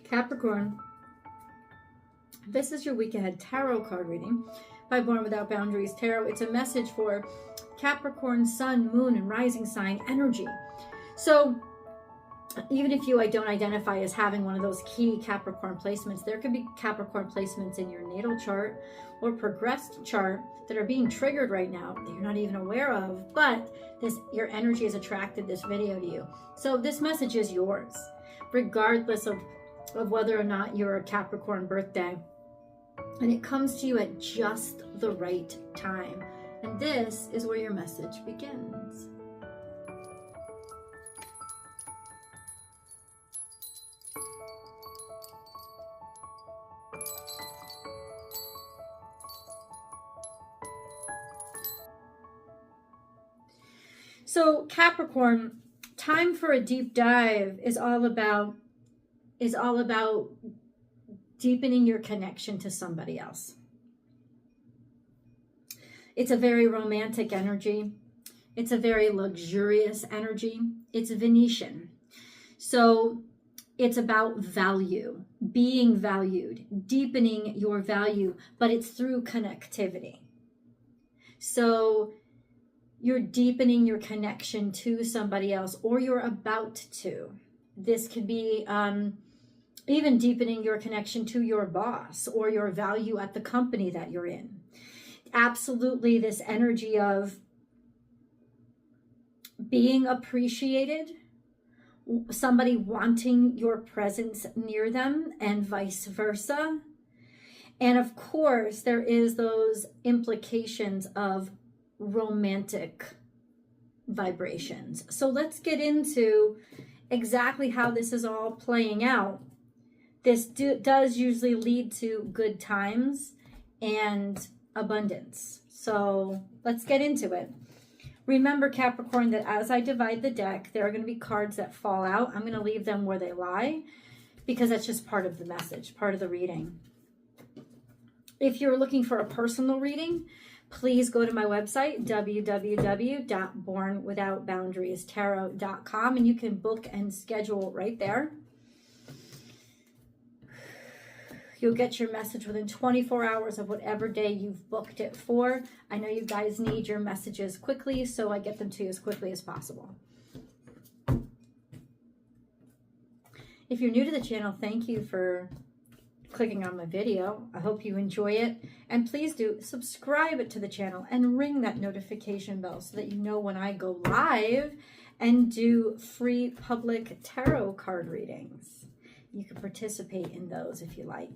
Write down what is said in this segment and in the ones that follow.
Capricorn, this is your week ahead tarot card reading by Born Without Boundaries Tarot. It's a message for Capricorn, Sun, Moon, and Rising sign energy. So even if you don't identify as having one of those key Capricorn placements, there could be Capricorn placements in your natal chart or progressed chart that are being triggered right now that you're not even aware of, but your energy has attracted this video to you. So this message is yours, regardless of whether or not you're a Capricorn birthday. And it comes to you at just the right time. And this is where your message begins. So Capricorn, time for a deep dive is all about deepening your connection to somebody else. It's a very romantic energy. It's a very luxurious energy. It's Venetian. So it's about value, being valued, deepening your value, but it's through connectivity. So you're deepening your connection to somebody else, or you're about to. This could be even deepening your connection to your boss or your value at the company that you're in. Absolutely, this energy of being appreciated, somebody wanting your presence near them, and vice versa. And of course, there is those implications of romantic vibrations. So let's get into exactly how this is all playing out. This does usually lead to good times and abundance. So let's get into it. Remember, Capricorn, that as I divide the deck, there are going to be cards that fall out. I'm going to leave them where they lie because that's just part of the message, part of the reading. If you're looking for a personal reading, please go to my website, www.bornwithoutboundariestarot.com, and you can book and schedule right there. You'll get your message within 24 hours of whatever day you've booked it for. I know you guys need your messages quickly, so I get them to you as quickly as possible. If you're new to the channel, thank you for clicking on my video. I hope you enjoy it, and please do subscribe to the channel and ring that notification bell so that you know when I go live and do free public tarot card readings. You can participate in those if you like.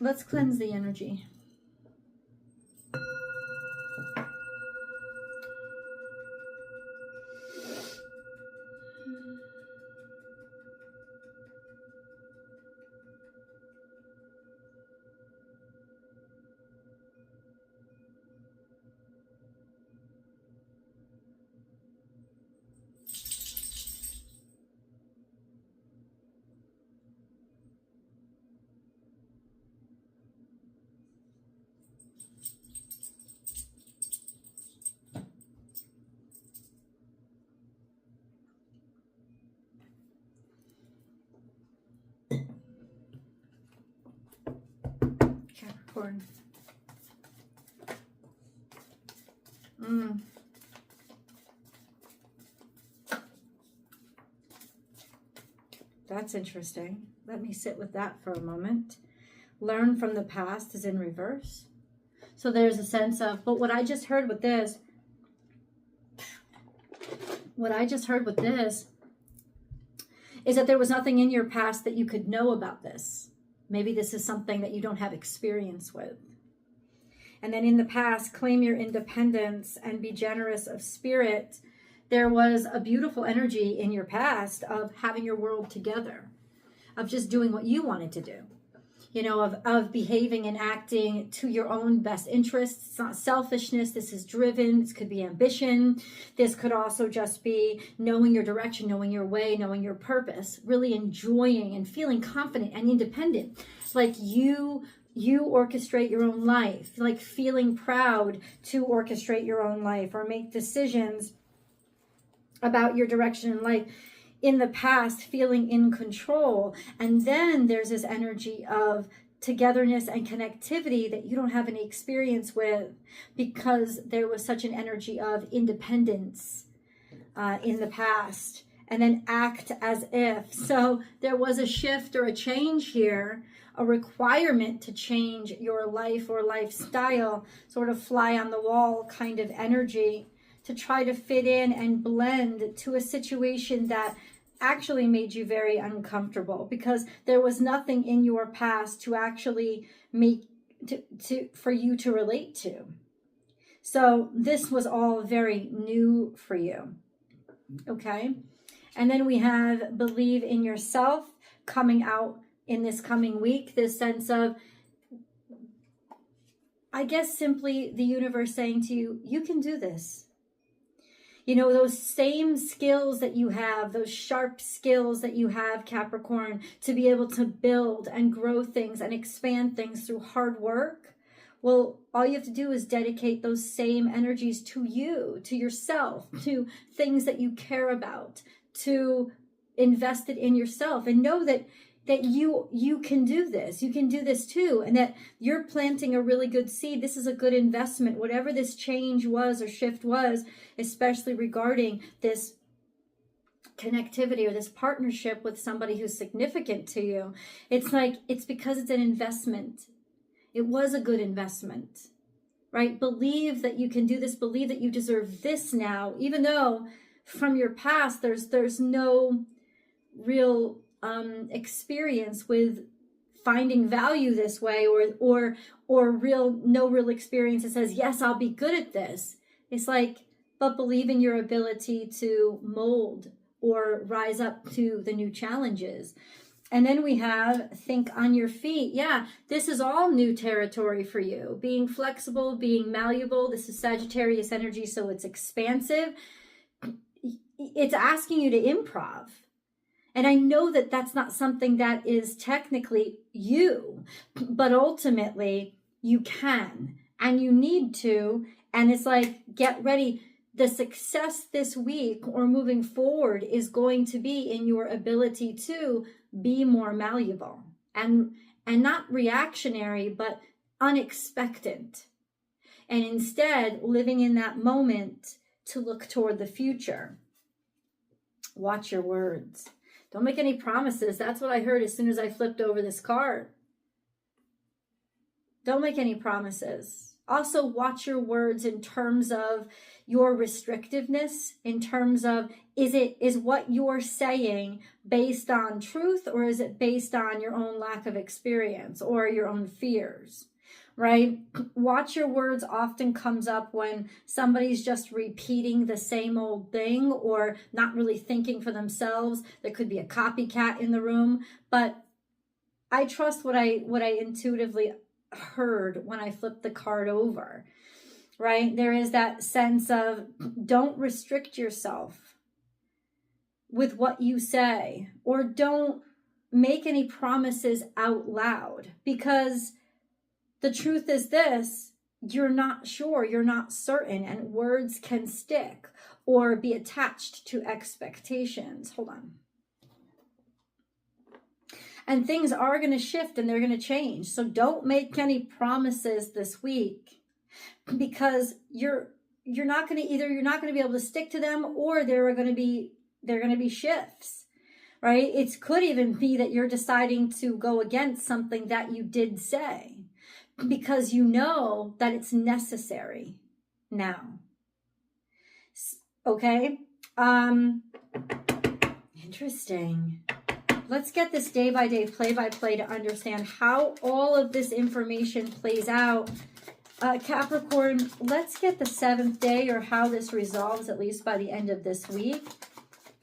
Let's cleanse the energy. Capricorn. That's interesting. Let me sit with that for a moment. Learn from the past is in reverse. So there's a sense of, but what I just heard with this is that there was nothing in your past that you could know about this. Maybe this is something that you don't have experience with. And then in the past, claim your independence and be generous of spirit there was a beautiful energy in your past of having your world together, of just doing what you wanted to do, you know, of behaving and acting to your own best interests. It's not selfishness. This is driven. This could be ambition. This could also just be knowing your direction, knowing your way, knowing your purpose, really enjoying and feeling confident and independent. Like you orchestrate your own life, like feeling proud to orchestrate your own life or make decisions about your direction in life. In the past, feeling in control. And then there's this energy of togetherness and connectivity that you don't have any experience with, because there was such an energy of independence in the past. And then act as if. So there was a shift or a change here, a requirement to change your life or lifestyle, sort of fly on the wall kind of energy, to try to fit in and blend to a situation that actually made you very uncomfortable, because there was nothing in your past to actually for you to relate to. So this was all very new for you. Okay. And then we have believe in yourself coming out in this coming week, this sense of, I guess, simply the universe saying to you, you can do this. You know, those same skills that you have, those sharp skills that you have, Capricorn, to be able to build and grow things and expand things through hard work. Well, all you have to do is dedicate those same energies to you, to yourself, to things that you care about, to invest it in yourself, and know that you can do this. You can do this too. And that you're planting a really good seed. This is a good investment. Whatever this change was or shift was, especially regarding this connectivity or this partnership with somebody who's significant to you. It's because it's an investment. It was a good investment, right? Believe that you can do this. Believe that you deserve this now, even though from your past, there's no real experience with finding value this way, or no real experience that says, yes, I'll be good at this. It's like, but believe in your ability to mold or rise up to the new challenges. And then we have think on your feet. Yeah, this is all new territory for you. Being flexible, being malleable. This is Sagittarius energy, so it's expansive. It's asking you to improv. And I know that that's not something that is technically you, but ultimately you can and you need to. And it's like, get ready. The success this week or moving forward is going to be in your ability to be more malleable and not reactionary, but unexpected. And instead living in that moment to look toward the future. Watch your words. Don't make any promises. That's what I heard as soon as I flipped over this card. Don't make any promises. Also, watch your words in terms of your restrictiveness, in terms of, is what you're saying based on truth, or is it based on your own lack of experience or your own fears, right? Watch your words often comes up when somebody's just repeating the same old thing or not really thinking for themselves. There could be a copycat in the room, but I trust what I intuitively heard when I flipped the card over, right? There is that sense of, don't restrict yourself with what you say, or don't make any promises out loud, because the truth is this: you're not sure, you're not certain, and words can stick or be attached to expectations. Hold on. And things are going to shift and they're going to change. So don't make any promises this week, because you're not going to be able to stick to them, or there are going to be shifts, right? It could even be that you're deciding to go against something that you did say, because you know that it's necessary now. Okay. Interesting. Let's get this day by day, play by play, to understand how all of this information plays out Capricorn, let's get the 7th day or how this resolves, at least by the end of this week.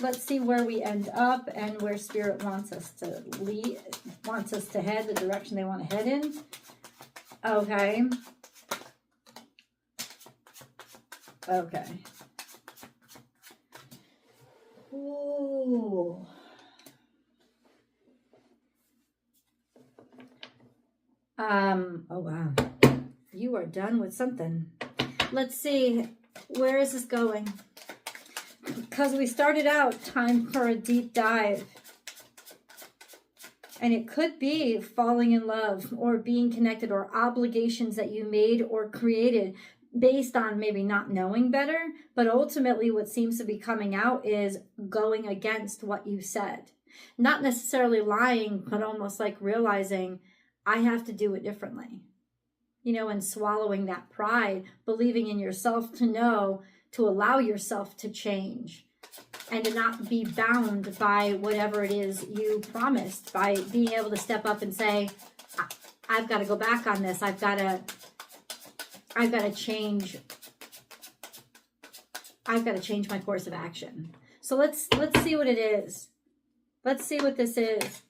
Let's see where we end up and where Spirit wants us to lead, wants us to head, the direction they want to head in. Okay. Okay. Ooh. Oh wow. You are done with something. Let's see. Where is this going? Because we started out time for a deep dive. And it could be falling in love or being connected or obligations that you made or created based on maybe not knowing better. But ultimately what seems to be coming out is going against what you said. Not necessarily lying, but almost like realizing I have to do it differently. You know, and swallowing that pride, believing in yourself to know, to allow yourself to change and to not be bound by whatever it is you promised, by being able to step up and say, I've got to go back on this. I've got to change. I've got to change my course of action. So let's see what it is. Let's see what this is.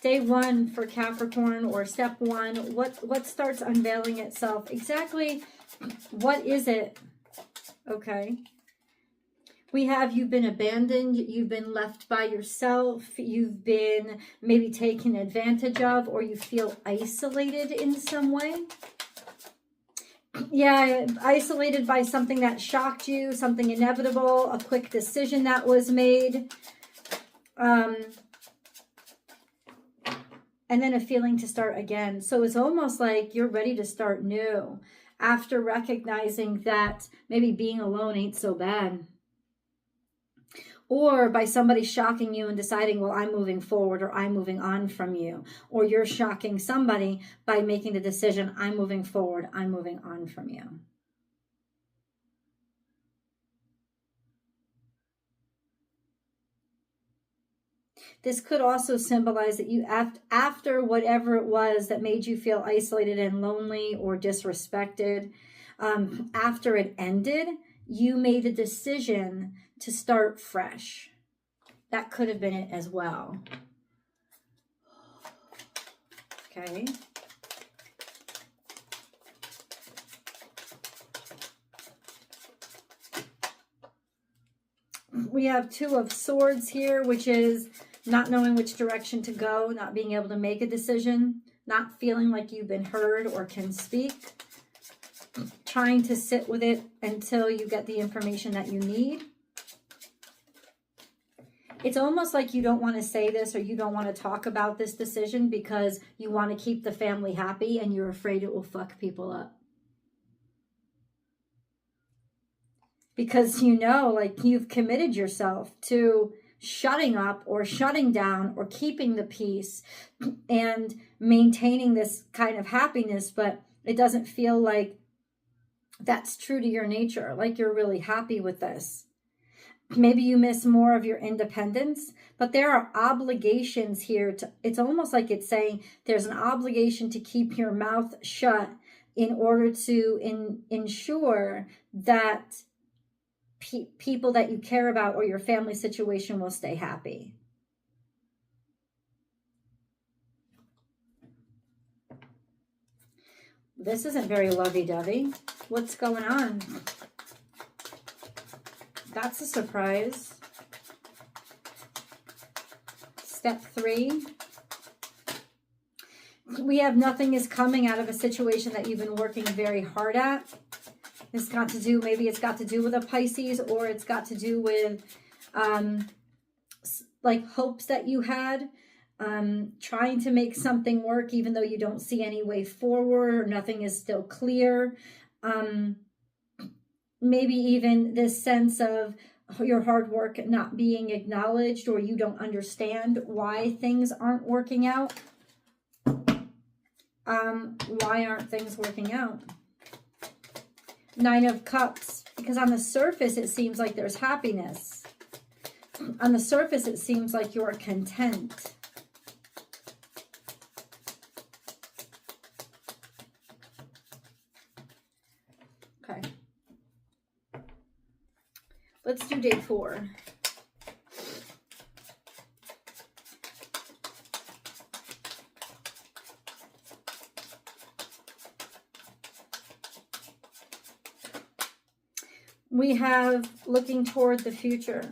Day 1 for Capricorn, or step 1. What starts unveiling itself? Exactly what is it? Okay. We have you've been abandoned, you've been left by yourself, you've been maybe taken advantage of, or you feel isolated in some way. Yeah, isolated by something that shocked you, something inevitable, a quick decision that was made. And then a feeling to start again. So it's almost like you're ready to start new after recognizing that maybe being alone ain't so bad. Or by somebody shocking you and deciding, well, I'm moving forward, or I'm moving on from you. Or you're shocking somebody by making the decision, I'm moving forward, I'm moving on from you. This could also symbolize that you, after whatever it was that made you feel isolated and lonely or disrespected, after it ended, you made a decision to start fresh. That could have been it as well. Okay. We have 2 of Swords here, which is not knowing which direction to go, not being able to make a decision, not feeling like you've been heard or can speak, trying to sit with it until you get the information that you need. It's almost like you don't want to say this, or you don't want to talk about this decision because you want to keep the family happy and you're afraid it will fuck people up. Because you know, like, you've committed yourself to shutting up or shutting down or keeping the peace and maintaining this kind of happiness, but it doesn't feel like that's true to your nature, like you're really happy with this. Maybe you miss more of your independence, but there are obligations here. It's almost like it's saying there's an obligation to keep your mouth shut in order to ensure that people that you care about or your family situation will stay happy. This isn't very lovey-dovey. What's going on? That's a surprise. Step 3. We have nothing is coming out of a situation that you've been working very hard at. It's got to do, maybe it's got to do with a Pisces, or it's got to do with like hopes that you had, trying to make something work even though you don't see any way forward, or nothing is still clear. Maybe even this sense of your hard work not being acknowledged, or you don't understand why things aren't working out. Why aren't things working out? 9 of Cups, because on the surface it seems like there's happiness. On the surface it seems like you're content. Let's do day 4. We have looking toward the future,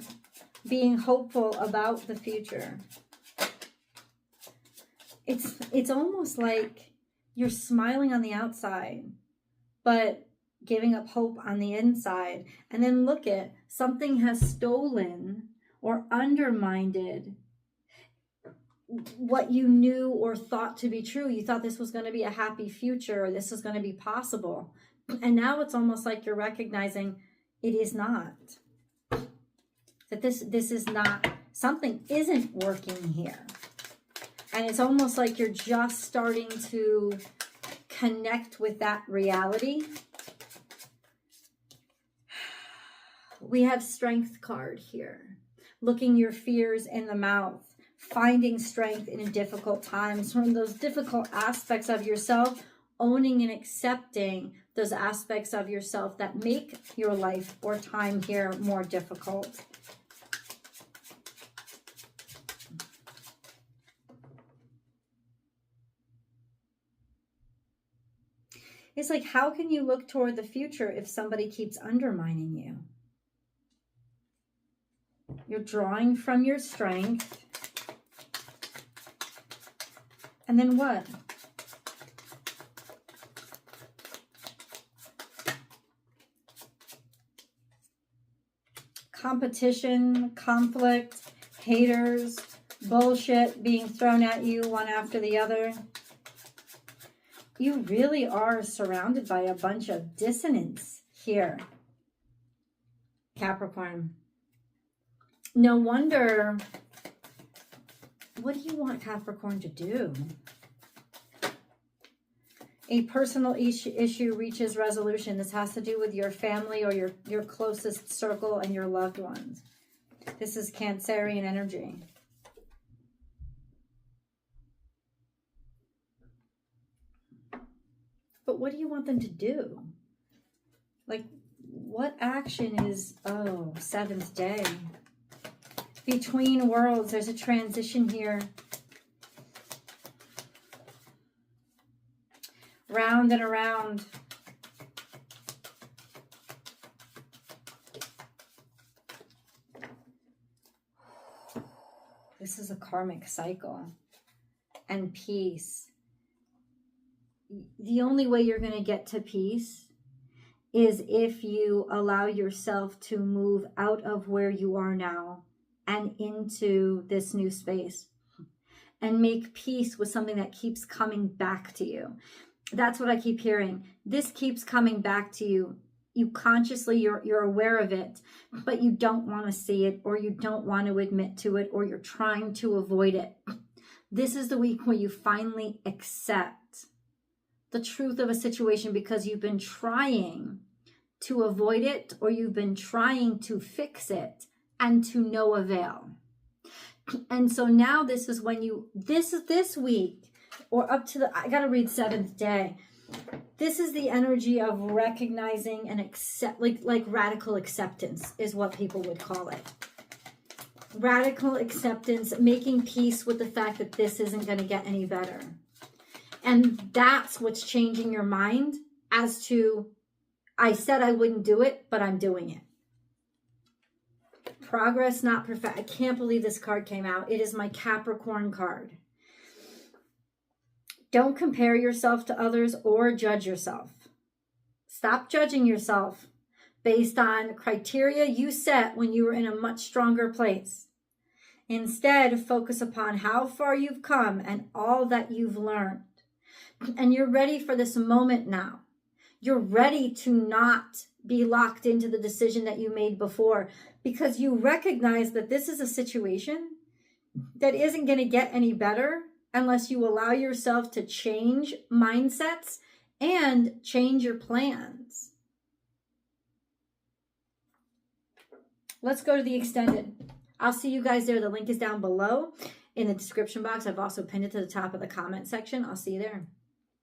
being hopeful about the future. It's almost like you're smiling on the outside, but giving up hope on the inside. And then look at, something has stolen or undermined what you knew or thought to be true. You thought this was going to be a happy future, or this was going to be possible. And now it's almost like you're recognizing it is not. That this is not, something isn't working here. And it's almost like you're just starting to connect with that reality. We have Strength card here. Looking your fears in the mouth. Finding strength in difficult times. From those difficult aspects of yourself, owning and accepting those aspects of yourself that make your life or time here more difficult. It's like, how can you look toward the future if somebody keeps undermining you? You're drawing from your strength. And then what? Competition, conflict, haters, bullshit being thrown at you one after the other. You really are surrounded by a bunch of dissonance here, Capricorn. No wonder. What do you want Capricorn to do? A personal issue reaches resolution. This has to do with your family or your closest circle and your loved ones. This is Cancerian energy. But what do you want them to do? Like, what action is, oh, 7th day. Between worlds, there's a transition here. Round and around. This is a karmic cycle. And peace. The only way you're going to get to peace is if you allow yourself to move out of where you are now and into this new space and make peace with something that keeps coming back to you. That's what I keep hearing. This keeps coming back to you. You consciously, you're aware of it, but you don't want to see it, or you don't want to admit to it, or you're trying to avoid it. This is the week where you finally accept the truth of a situation because you've been trying to avoid it, or you've been trying to fix it, and to no avail. And so now this is when you, this week, or up to I got to read 7th day. This is the energy of recognizing and accept, like radical acceptance is what people would call it. Radical acceptance, making peace with the fact that this isn't going to get any better. And that's what's changing your mind as to, I said I wouldn't do it, but I'm doing it. Progress, not perfect. I can't believe this card came out. It is my Capricorn card. Don't compare yourself to others or judge yourself. Stop judging yourself based on criteria you set when you were in a much stronger place. Instead, focus upon how far you've come and all that you've learned. And you're ready for this moment now. You're ready to not be locked into the decision that you made before, because you recognize that this is a situation that isn't going to get any better unless you allow yourself to change mindsets and change your plans. Let's go to the extended. I'll see you guys there. The link is down below in the description box. I've also pinned it to the top of the comment section. I'll see you there.